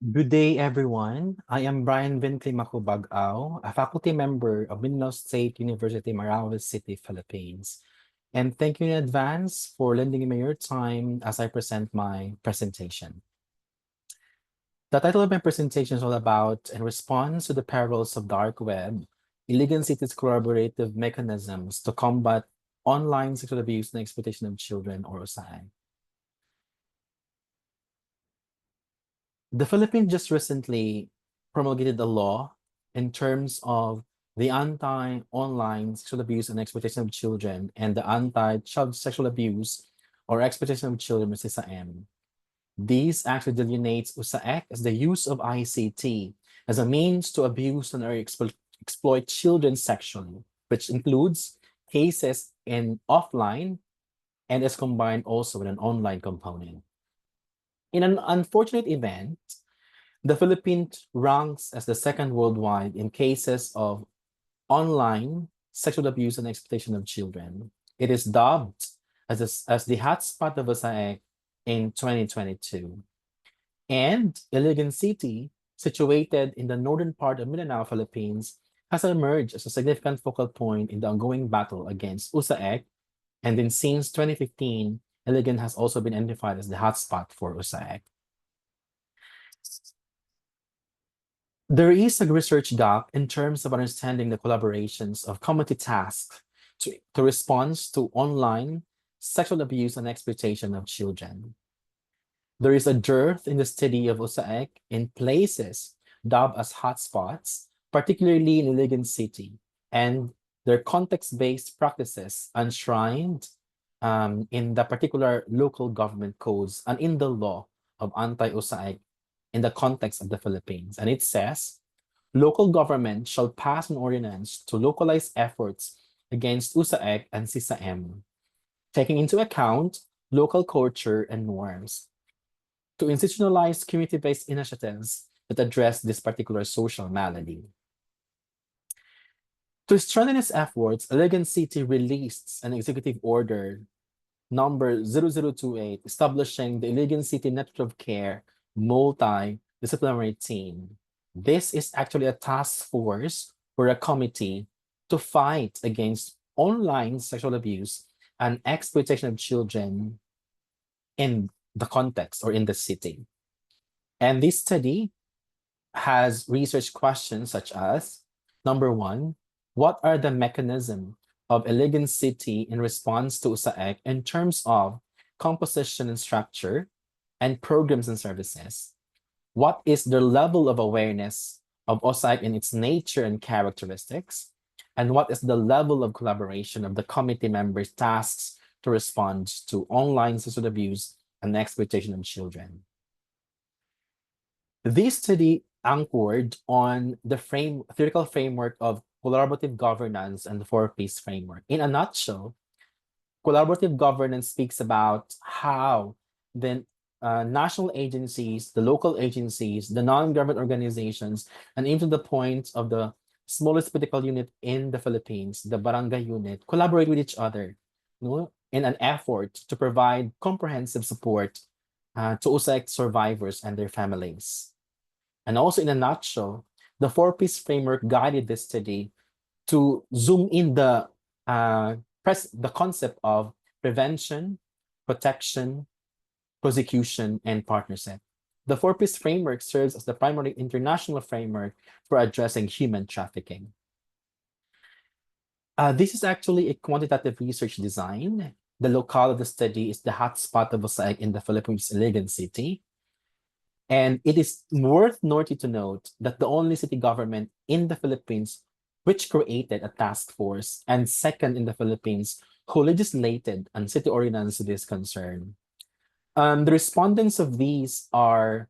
Good day, everyone. I am Brian Vinclay Macubagao, a faculty member of Mindanao State University, Marawi City, Philippines. And thank you in advance for lending me your time as I present my presentation. The title of my presentation is all about in response to the perils of dark web, Iligan City's collaborative mechanisms to combat online sexual abuse and exploitation of children, or OSAEC. The Philippines just recently promulgated a law in terms of the anti-online sexual abuse and exploitation of children and the anti-child sexual abuse or exploitation of children, which is OSAEM. These actually delineates OSAEC as the use of ICT as a means to abuse and or exploit children sexually, which includes cases in offline and is combined also with an online component. In an unfortunate event, the Philippines ranks as the second worldwide in cases of online sexual abuse and exploitation of children. It is dubbed as the hotspot of OSAEC in 2022. And Iligan City, situated in the northern part of Mindanao, Philippines, has emerged as a significant focal point in the ongoing battle against OSAEC. And then since 2015, Iligan has also been identified as the hotspot for OSAEC. There is a research gap in terms of understanding the collaborations of community tasks to respond to online sexual abuse and exploitation of children. There is a dearth in the study of OSAEC in places dubbed as hotspots, particularly in Iligan City, and their context-based practices enshrined in the particular local government codes and in the law of anti-OSAEC in the context of the Philippines. And it says, local government shall pass an ordinance to localize efforts against OSAEC and CISAM, taking into account local culture and norms, to institutionalize community-based initiatives that address this particular social malady. To strengthen its efforts, Iligan City released an executive order number 0028 establishing the Iligan City Network of Care multidisciplinary team. This is actually a task force or a committee to fight against online sexual abuse and exploitation of children in the context or in the city. And this study has research questions such as, number one, what are the mechanisms of Iligan City in response to OSAEC in terms of composition and structure and programs and services? What is the level of awareness of OSAEC in its nature and characteristics? And what is the level of collaboration of the committee members' tasks to respond to online sexual abuse and exploitation of children? This study anchored on the theoretical framework of collaborative governance and the 4Ps framework. In a nutshell, collaborative governance speaks about how the national agencies, the local agencies, the non-government organizations, and even to the point of the smallest political unit in the Philippines, the barangay unit, collaborate with each other, in an effort to provide comprehensive support to OSAEC survivors and their families. And also in a nutshell, the 4Ps framework guided this study to zoom in the concept of prevention, protection, prosecution, and partnership. The 4Ps framework serves as the primary international framework for addressing human trafficking. This is actually a quantitative research design. The locale of the study is the hotspot of OSAEC in the Philippines, Iligan City. And it is worth noting to note that the only city government in the Philippines which created a task force, and second in the Philippines who legislated and city ordinance to this concern. The respondents of these are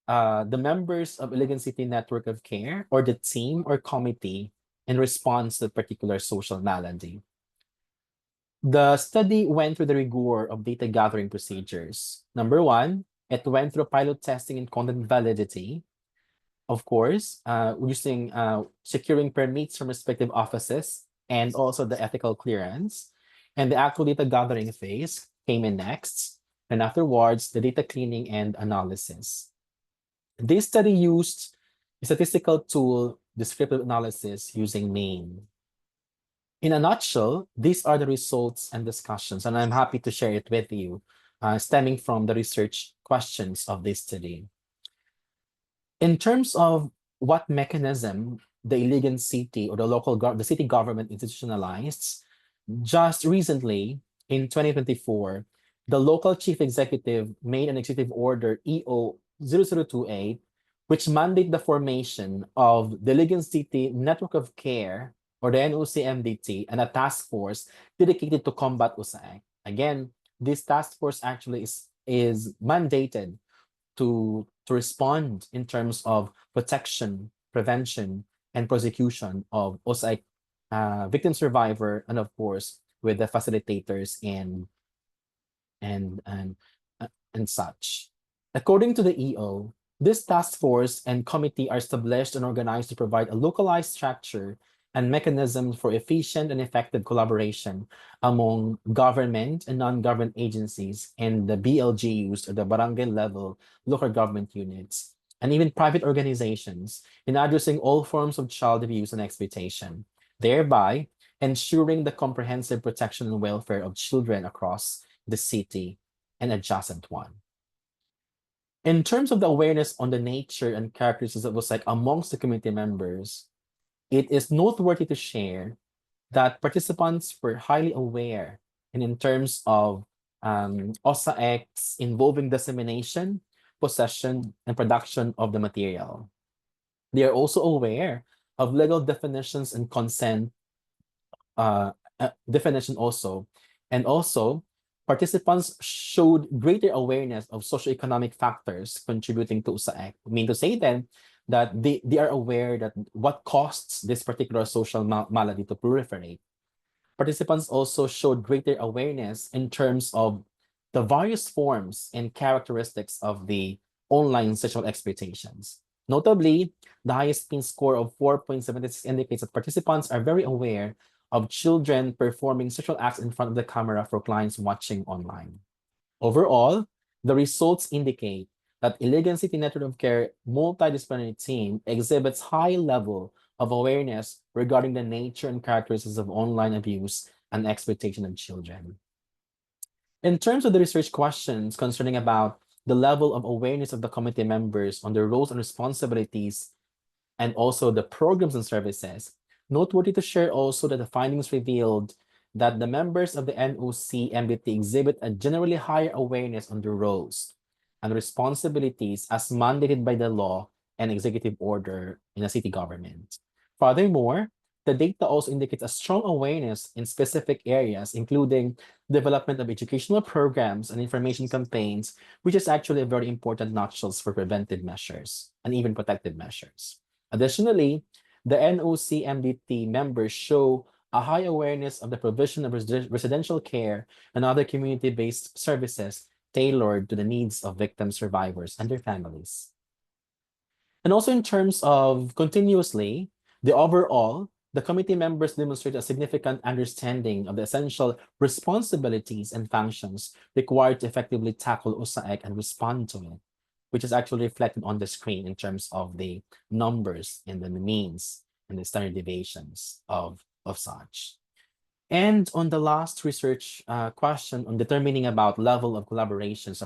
the members of Iligan City Network of Care, or the team or committee in response to a particular social malady. The study went through the rigor of data gathering procedures. Number one, it went through pilot testing and content validity. Of course, using securing permits from respective offices and also the ethical clearance. And the actual data gathering phase came in next. And afterwards, the data cleaning and analysis. This study used a statistical tool, descriptive analysis using name. In a nutshell, these are the results and discussions, and I'm happy to share it with you, stemming from the research questions of this study. In terms of what mechanism the Iligan city or the city government institutionalized, just recently in 2024, the local chief executive made an executive order EO 0028, which mandate the formation of the Iligan City Network of Care or the NOCMDT and a task force dedicated to combat OSAEC. Again, this task force actually is mandated to respond in terms of protection, prevention, and prosecution of OSAIC victim survivor, and of course with the facilitators and and and such. According to the EO, this task force and committee are established and organized to provide a localized structure and mechanisms for efficient and effective collaboration among government and non-government agencies and the BLGUs or the barangay level local government units, and even private organizations in addressing all forms of child abuse and exploitation, thereby ensuring the comprehensive protection and welfare of children across the city and adjacent one. In terms of the awareness on the nature and characteristics of OSAIC amongst the community members, it is noteworthy to share that participants were highly aware and in terms of OSAECs involving dissemination, possession, and production of the material. They are also aware of legal definitions and consent definition also. And also, participants showed greater awareness of socioeconomic factors contributing to OSAEC. I mean to say then that they are aware that what causes this particular social malady to proliferate. Participants also showed greater awareness in terms of the various forms and characteristics of the online sexual exploitations. Notably, the highest PIN score of 4.76 indicates that participants are very aware of children performing sexual acts in front of the camera for clients watching online. Overall, the results indicate that Iligan City Network of Care multidisciplinary team exhibits high level of awareness regarding the nature and characteristics of online abuse and exploitation of children. In terms of the research questions concerning about the level of awareness of the committee members on their roles and responsibilities and also the programs and services, noteworthy to share also that the findings revealed that the members of the NOC MBT exhibit a generally higher awareness on their roles and responsibilities as mandated by the law and executive order in the city government. Furthermore, the data also indicates a strong awareness in specific areas, including development of educational programs and information campaigns, which is actually a very important nutshells for preventive measures and even protective measures. Additionally, the NOC MDT members show a high awareness of the provision of residential care and other community-based services tailored to the needs of victim survivors and their families. And also in terms of continuously, the committee members demonstrate a significant understanding of the essential responsibilities and functions required to effectively tackle OSAEC and respond to it, which is actually reflected on the screen in terms of the numbers and the means and the standard deviations of such. And on the last research question on determining about level of collaborations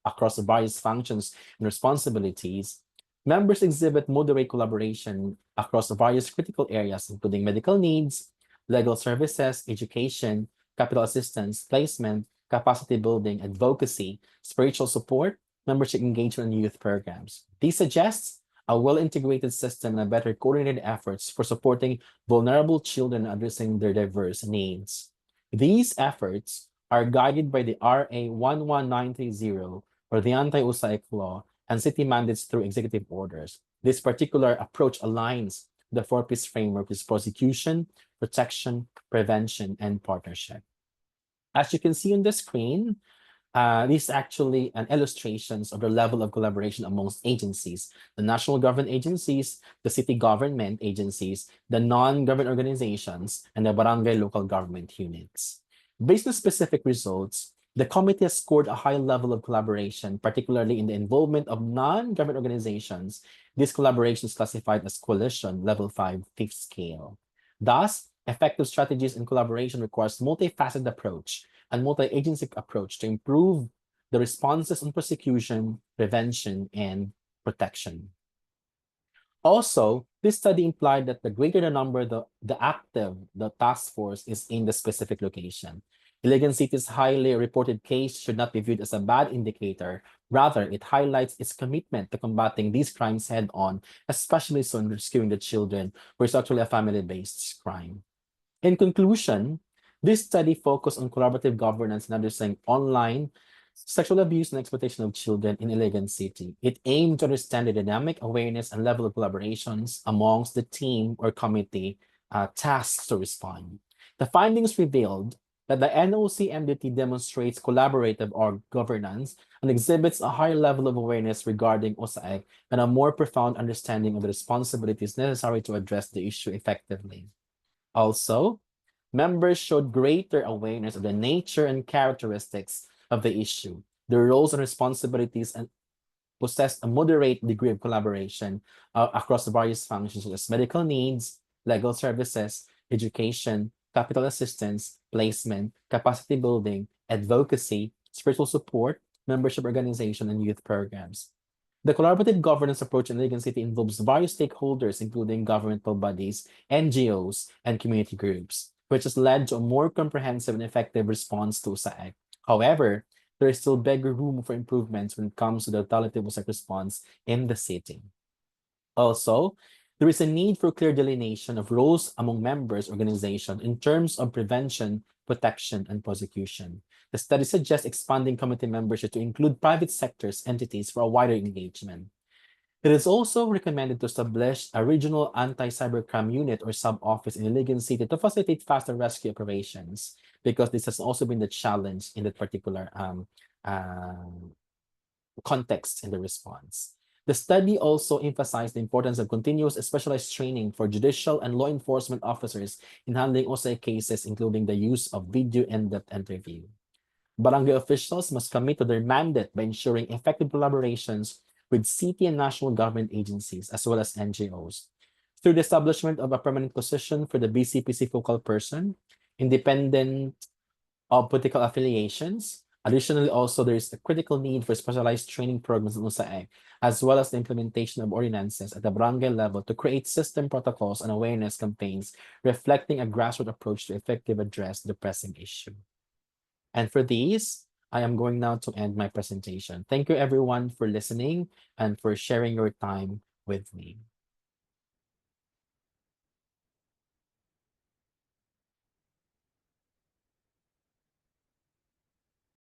across the various functions and responsibilities, members exhibit moderate collaboration across the various critical areas, including medical needs, legal services, education, capital assistance, placement, capacity building, advocacy, spiritual support, membership engagement, and youth programs. This suggests a well-integrated system and better coordinated efforts for supporting vulnerable children and addressing their diverse needs. These efforts are guided by the RA 11930 or the Anti-OSAIC Law and city mandates through executive orders. This particular approach aligns the four-piece framework with prosecution, protection, prevention, and partnership. As you can see on the screen, these actually an illustrations of the level of collaboration amongst agencies, the national government agencies, the city government agencies, the non-government organizations, and the barangay local government units. Based on specific results, The committee has scored a high level of collaboration, particularly in the involvement of non-government organizations. This collaboration is classified as coalition level 5, fifth scale. Thus, effective strategies and collaboration requires multifaceted approach and multi-agency approach to improve the responses on prosecution, prevention, and protection. Also, this study implied that the greater the number, the task force is in the specific location. Iligan City's highly reported case should not be viewed as a bad indicator. Rather, it highlights its commitment to combating these crimes head-on, especially so in rescuing the children, where it's actually a family-based crime. In conclusion, this study focused on collaborative governance and understanding online sexual abuse and exploitation of children in Iligan City. It aimed to understand the dynamic awareness and level of collaborations amongst the team or committee tasked to respond. The findings revealed that the NOC MDT demonstrates collaborative or governance and exhibits a higher level of awareness regarding OSAEC and a more profound understanding of the responsibilities necessary to address the issue effectively. Also, members showed greater awareness of the nature and characteristics of the issue, their roles and responsibilities, and possessed a moderate degree of collaboration across the various functions such as medical needs, legal services, education, capital assistance, placement, capacity building, advocacy, spiritual support, membership organization, and youth programs. The collaborative governance approach in Iligan City involves various stakeholders, including governmental bodies, NGOs, and community groups, which has led to a more comprehensive and effective response to OSAEC. However, there is still bigger room for improvements when it comes to the totality of OSAEC response in the city. Also, there is a need for clear delineation of roles among members' organization in terms of prevention, protection, and prosecution. The study suggests expanding committee membership to include private sectors entities for a wider engagement. It is also recommended to establish a regional anti-cybercrime unit or sub-office in Iligan City to facilitate faster rescue operations, because this has also been the challenge in that particular context in the response. The study also emphasized the importance of continuous specialized training for judicial and law enforcement officers in handling OSAEC cases, including the use of video in-depth interview. Barangay officials must commit to their mandate by ensuring effective collaborations with city and national government agencies, as well as NGOs, through the establishment of a permanent position for the BCPC focal person, independent of political affiliations. Additionally, also, there is a critical need for specialized training programs in OSAEC, as well as the implementation of ordinances at the barangay level to create system protocols and awareness campaigns reflecting a grassroots approach to effectively address the pressing issue. And for these, I am going now to end my presentation. Thank you everyone for listening and for sharing your time with me.